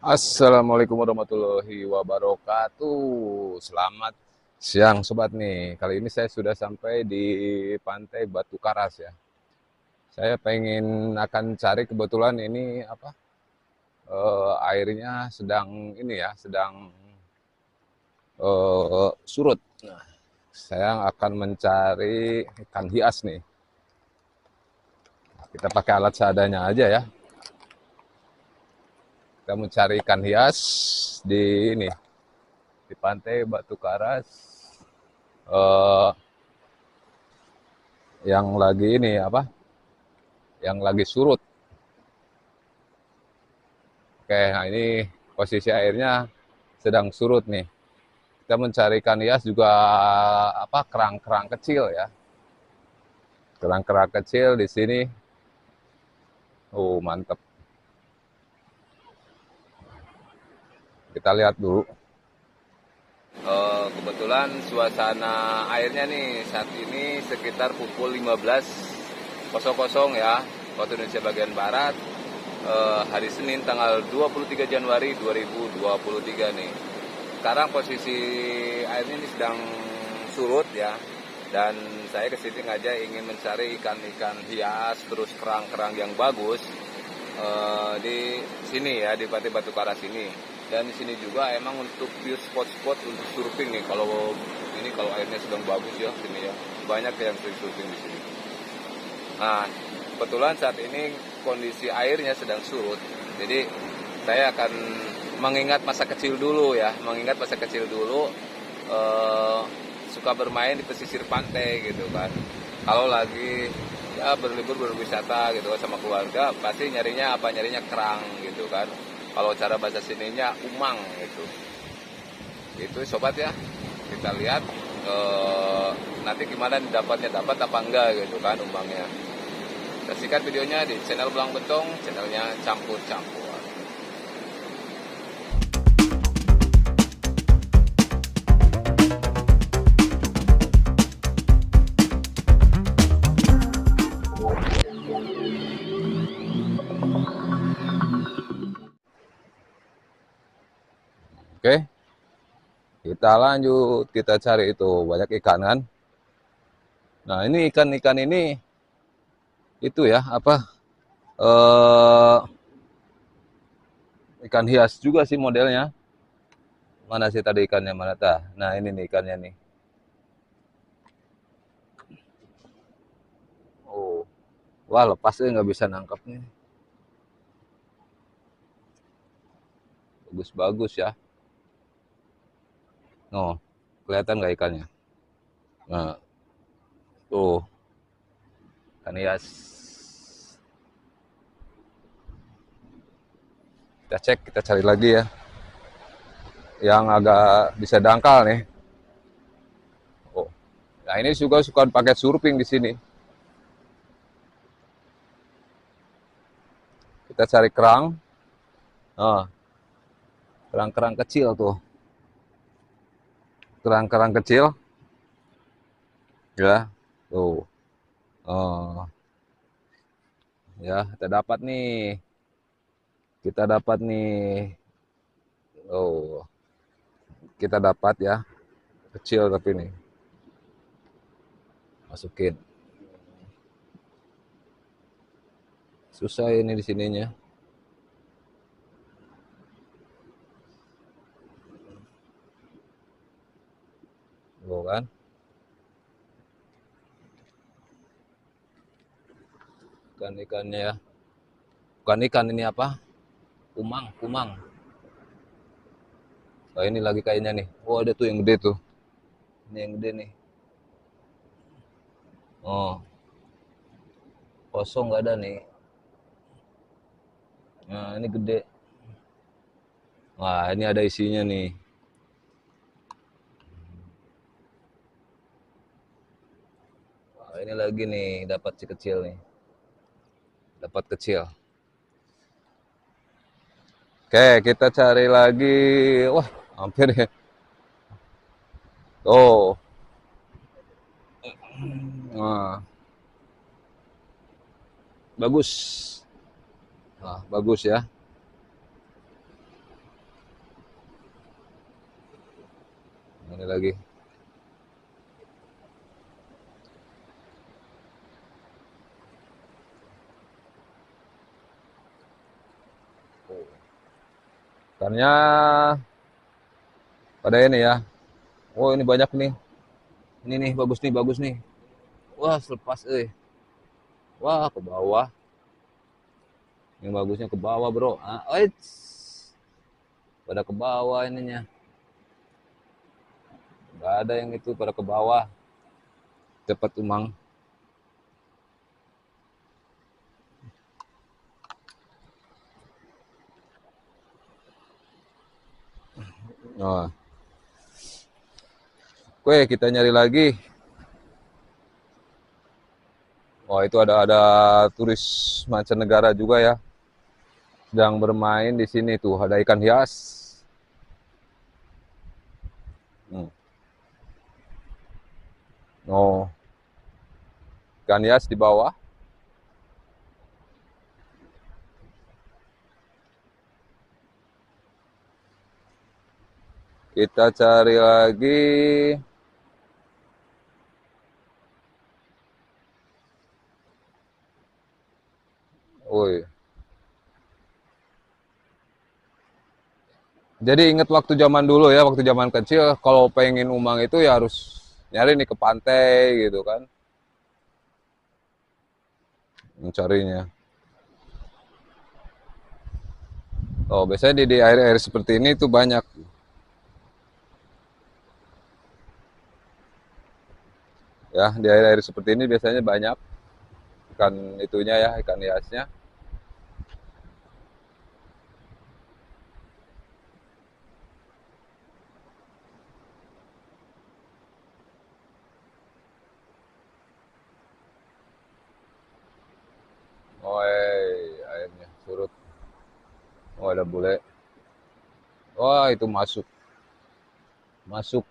Assalamualaikum warahmatullahi wabarakatuh. Selamat siang sobat nih. Kali ini saya sudah sampai di Pantai Batu Karas ya. Saya pengen akan cari kebetulan ini apa? Airnya sedang ini ya, sedang surut. Nah, saya akan mencari ikan hias nih. Kita pakai alat seadanya aja ya. Kita mencari ikan hias di ini di Pantai Batu Karas. Eh, yang lagi ini apa? Yang lagi surut. Oke, nah ini posisi airnya sedang surut nih. Kita mencari ikan hias juga apa kerang-kerang kecil ya. Kerang-kerang kecil di sini. Oh, mantep. Kita lihat dulu. Kebetulan suasana airnya nih saat ini sekitar pukul 15.00 ya, waktu Indonesia bagian barat. Hari Senin tanggal 23 Januari 2023 nih. Sekarang posisi airnya ini sedang surut ya, dan saya kesini aja ingin mencari ikan-ikan hias terus kerang-kerang yang bagus di sini ya, di Pantai Batu Karas ini. Dan di sini juga emang untuk view spot-spot untuk surfing nih, kalau ini kalau airnya sedang bagus ya sini ya, banyak yang surfing di sini. Nah, kebetulan saat ini kondisi airnya sedang surut, jadi saya akan mengingat masa kecil dulu ya, mengingat masa kecil dulu, eh, suka bermain di pesisir pantai gitu kan. Kalau lagi ya berlibur berwisata gitu kan sama keluarga, pasti nyarinya apa, nyarinya kerang gitu kan. Kalau cara bahasa sininya umang gitu. Itu sobat ya, kita lihat nanti gimana dapatnya, dapat apa enggak gitu kan umangnya. Saksikan videonya di channel Belang Bentong, channelnya Campur-Campur. Oke, kita lanjut, kita cari itu banyak ikan kan. Nah ini ikan-ikan ini itu ya apa eh, ikan hias juga sih modelnya. Mana sih tadi ikannya, mana tah? Nah ini nih ikannya nih. Oh, wah lepas nggak bisa nangkapnya. Bagus-bagus ya. Oh, kelihatan nggak ikannya? Nah, tuh ikan hias. Kita cek, kita cari lagi ya. Yang agak bisa dangkal nih. Oh, nah ini juga suka pakai surfing di sini. Kita cari kerang. Nah, kerang-kerang kecil tuh. Kerang-kerang kecil. Ya, tuh. Oh, ya, kita dapat nih. Kita dapat nih. Oh, kita dapat ya. Kecil tapi nih. Masukin. Susah ini di sininya. Tuh kan. Ikan-ikannya ya. Bukan ikan ini apa? Kumang, kumang. Oh, ini lagi kayaknya nih. Oh, ada tuh yang gede tuh. Ini yang gede nih. Oh, kosong nggak ada nih. Nah, ini gede. Wah, ini ada isinya nih. Wah, ini lagi nih, dapat si kecil nih. Dapat kecil. Oke, kita cari lagi. Wah, hampir ya. Oh, nah, bagus. Nah, bagus ya. Ini lagi. Ikannya pada ini ya. Oh ini banyak nih. Ini nih bagus nih. Wah selepas Wah ke bawah. Yang bagusnya ke bawah bro. Pada ke bawah ininya. Gak ada yang itu pada ke bawah. Cepat umang. Oh. Oke kita nyari lagi. Oh itu ada turis mancanegara juga ya. Sedang bermain di sini tuh. Ada ikan hias. Hmm. Oh ikan hias di bawah. Kita cari lagi. Woi. Jadi inget waktu zaman dulu ya, waktu zaman kecil kalau pengen umang itu ya harus nyari nih ke pantai gitu kan. Mencarinya. Oh, biasanya di air-air seperti ini tuh banyak. Ya, di air-air seperti ini biasanya banyak ikan itunya ya, ikan hiasnya. Oh, airnya surut. Oh, ada bule. Wah, itu masuk. Masuk.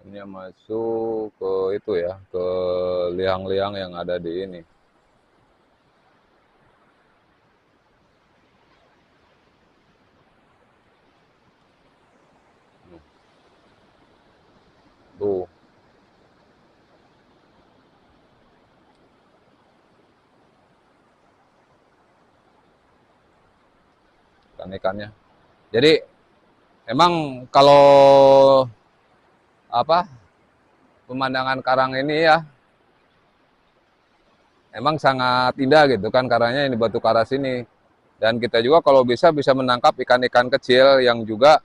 Ini masuk ke itu ya, ke liang-liang yang ada di ini. Tuh, ikan-ikannya. Jadi emang kalau apa pemandangan karang ini ya emang sangat indah gitu kan karangnya ini batu karas ini dan kita juga kalau bisa menangkap ikan-ikan kecil yang juga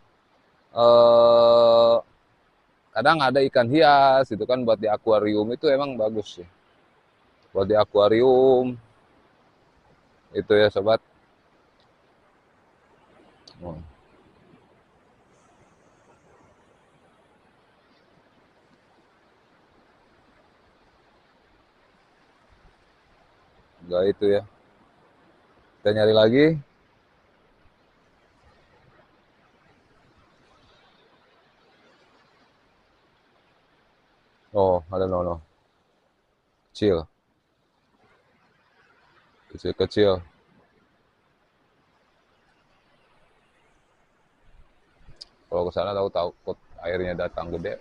eh, kadang ada ikan hias itu kan buat di akuarium itu emang bagus sih buat di akuarium itu ya sobat. Oh, enggak itu ya kita nyari lagi. Oh ada nono kecil kecil kecil. Kalau ke sana tahu takut airnya datang gede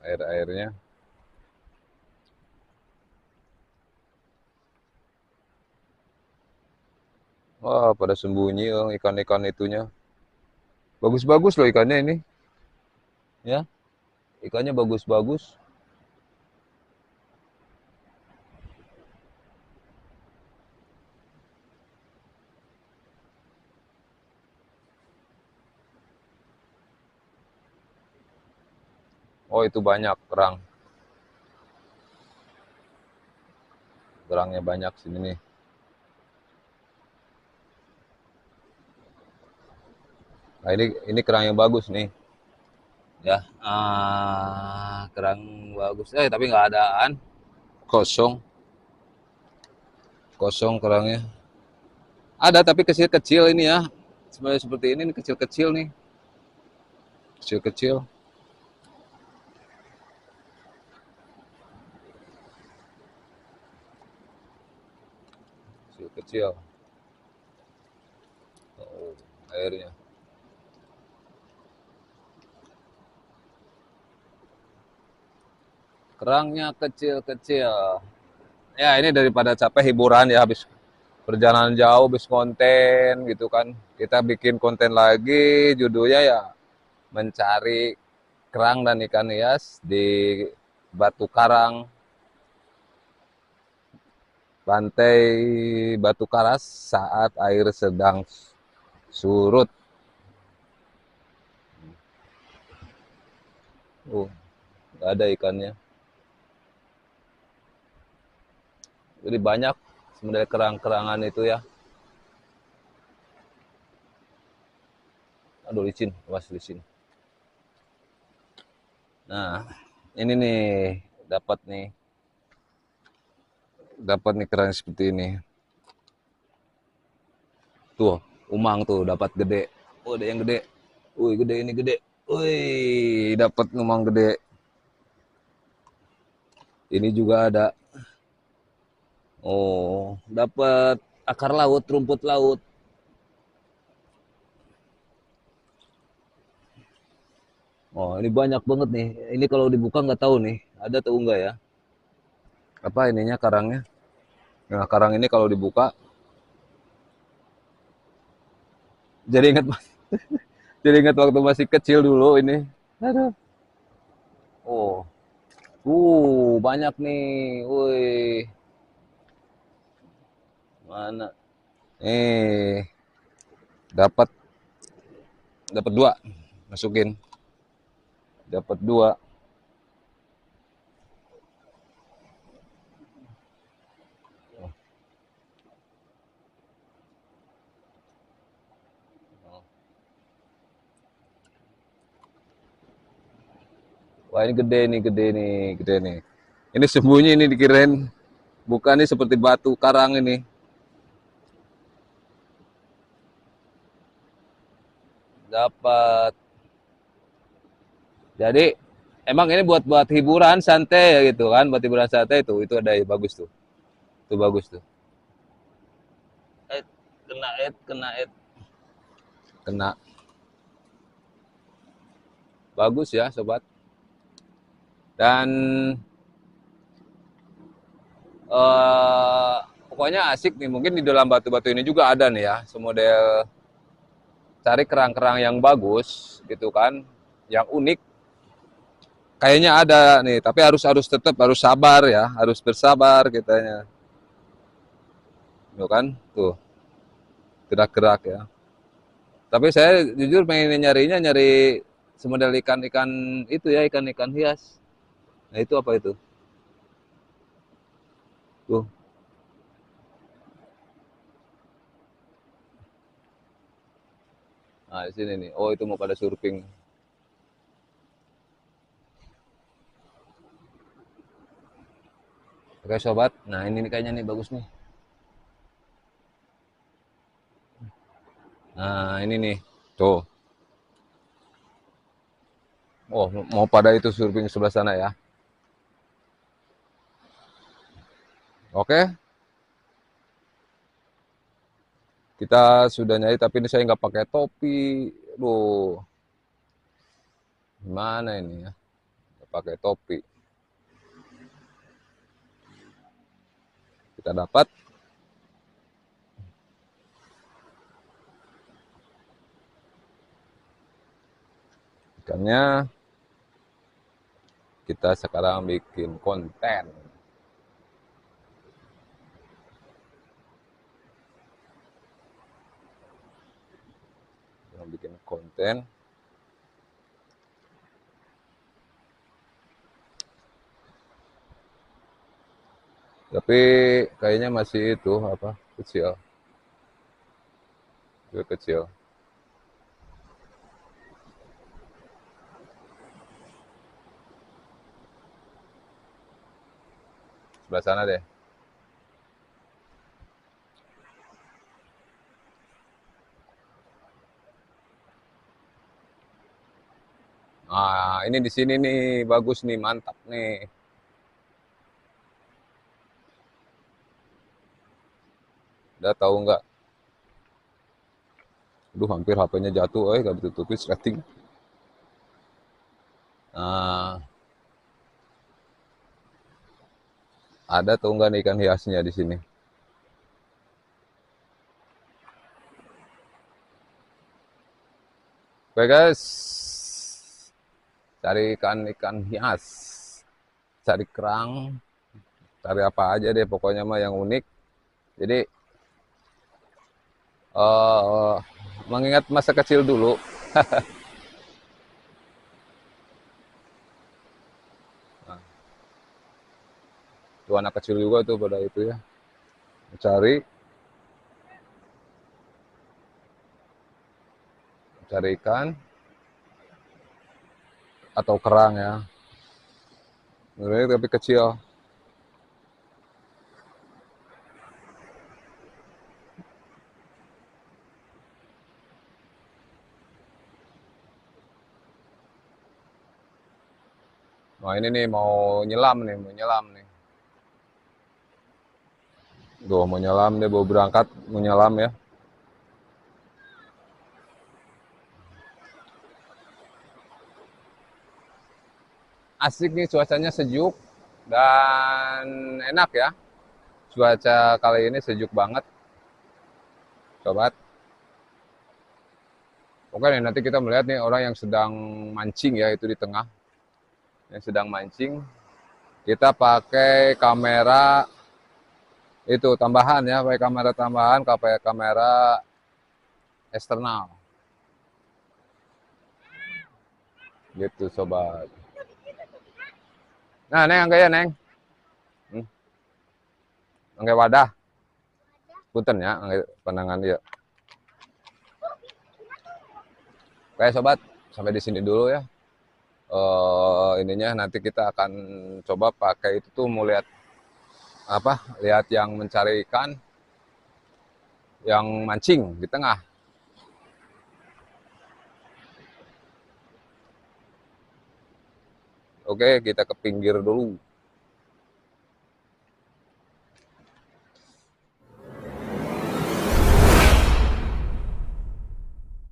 airnya. Wah pada sembunyi ikan-ikan itunya bagus-bagus loh ikannya ini ya ikannya bagus-bagus. Oh itu banyak kerangnya banyak sini nih. Nah ini kerang yang bagus nih ya kerang bagus tapi nggak adaan kosong kosong kerangnya ada tapi kecil-kecil ini ya sebenarnya seperti ini kecil-kecil nih kecil-kecil. Kecil-kecil. Oh, airnya. Kerangnya kecil-kecil. Ya ini daripada capek hiburan ya, habis perjalanan jauh, habis konten gitu kan. Kita bikin konten lagi, judulnya ya mencari kerang dan ikan hias di Batu Karang, pantai Batu Karas saat air sedang surut. Nggak ada ikannya. Jadi banyak sebenarnya kerang-kerangan itu ya. Aduh licin, awas licin. Nah, ini nih dapat nih kerang seperti ini. Tuh, umang tuh dapat gede. Oh, ada yang gede. Wih, gede ini gede. Wih, dapat umang gede. Ini juga ada. Oh, dapat akar laut, rumput laut. Oh, ini banyak banget nih. Ini kalau dibuka nggak tahu nih, ada atau enggak ya? Apa ininya karangnya? Nah, karang ini kalau dibuka, jadi ingat jadi ingat waktu masih kecil dulu ini. Aduh. Oh, banyak nih. Wih, mana? Dapat dapat dua, masukin. Dapat dua. Wah ini gede nih, gede nih, gede nih. Ini sembunyi ini dikirain bukan nih seperti batu karang ini. Dapat. Jadi emang ini buat buat hiburan santai ya gitu kan, buat hiburan santai itu ada yang bagus tuh. Itu bagus tuh. Kena kena kena. Bagus ya sobat. Dan eh pokoknya asik nih. Mungkin di dalam batu-batu ini juga ada nih ya, semodel cari kerang-kerang yang bagus gitu kan, yang unik. Kayaknya ada nih, tapi harus harus tetap harus sabar ya, harus bersabar kitanya. Tuh kan, tuh gerak-gerak ya. Tapi saya jujur pengen nyarinya nyari semodel ikan-ikan itu ya, ikan-ikan hias. Nah itu apa itu? Tuh, nah di sini nih. Oh itu mau pada surfing. Oke sobat, nah ini nih kayaknya nih bagus nih. Nah ini nih, tuh. Oh mau pada itu surfing sebelah sana ya. Oke, kita sudah nyari tapi ini saya nggak pakai topi. Aduh, gimana ini ya? Nggak pakai topi. Kita dapat ikannya. Kita sekarang bikin konten. Bikin konten. Tapi kayaknya masih itu apa kecil, kecil. Sebelah sana deh. Nah, ini di sini nih bagus nih, mantap nih. Udah tahu nggak? Aduh, hampir HP-nya jatuh, nggak ditutupin setting. Nah, ada tahu nggak nih ikan hiasnya di sini? Oke guys, cari ikan hias, cari kerang, cari apa aja deh pokoknya mah yang unik. Jadi eh mengingat masa kecil dulu, nah, tuh anak kecil juga tuh pada itu ya, cari cari ikan atau kerang ya, sebenarnya tapi kecil. Nah ini nih mau nyelam nih. Duh mau nyelam deh, mau berangkat, mau nyelam ya. Asik nih cuacanya sejuk dan enak ya. Cuaca kali ini sejuk banget, sobat. Oke nih nanti kita melihat nih orang yang sedang mancing ya, itu di tengah yang sedang mancing. Kita pakai kamera itu tambahan ya, pakai kamera tambahan, pakai kamera eksternal gitu sobat. Nah neng angga ya neng, hmm, angga wadah punten ya, angga pandangan ya. Oke sobat, sampai di sini dulu ya. Ininya nanti kita akan coba pakai itu tuh, mau lihat apa, lihat yang mencari ikan, yang mancing di tengah. Oke kita ke pinggir dulu.